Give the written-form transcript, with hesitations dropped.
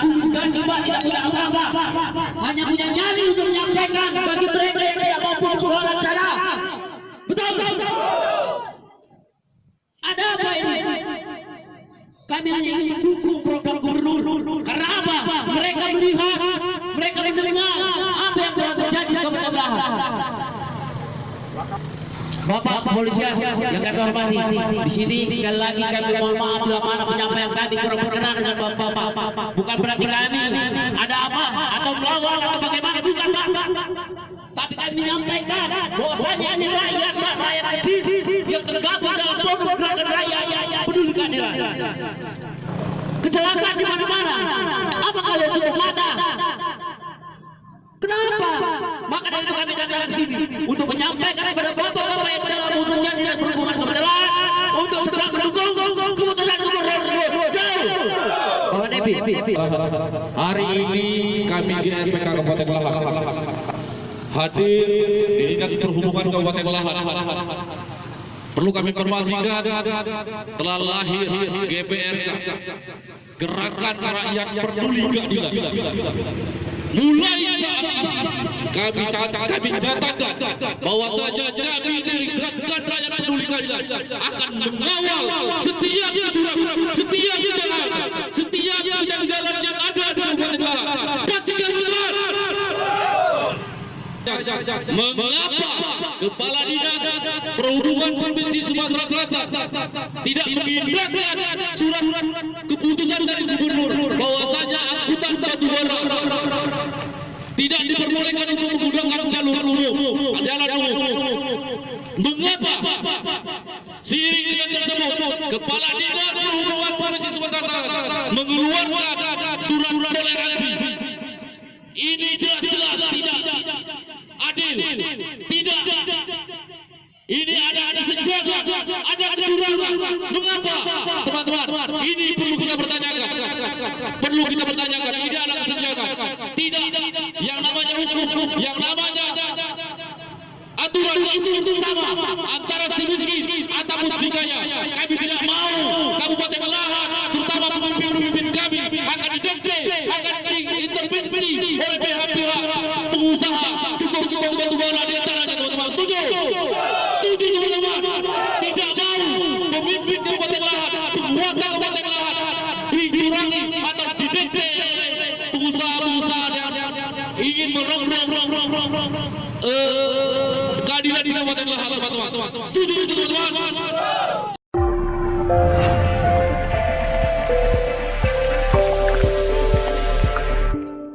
bukan juga tidak punya apa-apa, hanya punya nyali untuk menyampaikan bagi mereka yang tidak mampu persoalan sana. Betul? Ada apa ini? Kami hanya ingin mendukung program gubernur. Karena apa? Mereka melihat, mereka mendengar apa yang telah terjadi di Kabupaten Lahat. Bapak kepolisian yang kami hormati, di sini sekali lagi kami mohon maaf bila mana penyampaian kami kurang berkenan dengan Bapak. Bukan berarti kami ada apa atau melawan atau bagaimana, bukan Pak. Tapi kami menyampaikan bahwasanya ini rakyat kecil yang tergabung dalam program gerakan rakyat peduli keadilan. Kecelakaan di mana-mana. Apa kalian tutup mata? Kenapa? Maka dari itu kami datang ke sini untuk menyampaikan kepada bapak-bapak yang dalam khususnya dinas perhubungan Kabupaten Lahat untuk segera mendukung keputusan gubernur. Bapak Depi. Hari ini kami di RPK Kabupaten Lahat hadir di Dinas Perhubungan Kabupaten Lahat. Perlu kami informasikan, telah lahir GPRK, Gerakan Rakyat Peduli Keadilan. Mulai saat ini kami nyatakan bahwa saja kami dari Gerakan Rakyat Peduli Keadilan akan mengawal setiap kecurangan, setiap kejahatan, setiap kejanggalan yang ada di Kabupaten Lahat. Pastikan benar. Mengapa Kepala Dinas Perhubungan Provinsi Sumatera Selatan tidak mengindahkan surat keputusan dari gubernur bahwasanya angkutan batubara tidak diperbolehkan untuk menggunakan jalur umum, jalan umum? Mengapa? Seiring dengan tersebut, Kepala Dinas Perhubungan Provinsi Sumatera Selatan mengeluarkan surat toleransi. Ini jelas-jelas tidak adil, tidak. Ini ada senjata, ada kecurangan. Mengapa, teman-teman? Ini perlu kita pertanyakan. Ini ada senjata, tidak. Yang namanya hukum, yang namanya aturan itu sama antara si miskin ataupun jikanya. Kami tidak mau Kabupaten Lahat, terutama pemimpin kami akan didekte, akan diintervensi oleh pihak-pihak pengusaha cukong batubara di antaranya, teman-teman. Setuju teman-teman? Tidak mau pemimpin Kabupaten Lahat, penguasa Kabupaten Lahat dicurangi atau didekte pengusaha-pengusaha yang ingin merongrong keadilan di Kabupaten Lahat, teman-teman. Setuju teman-teman?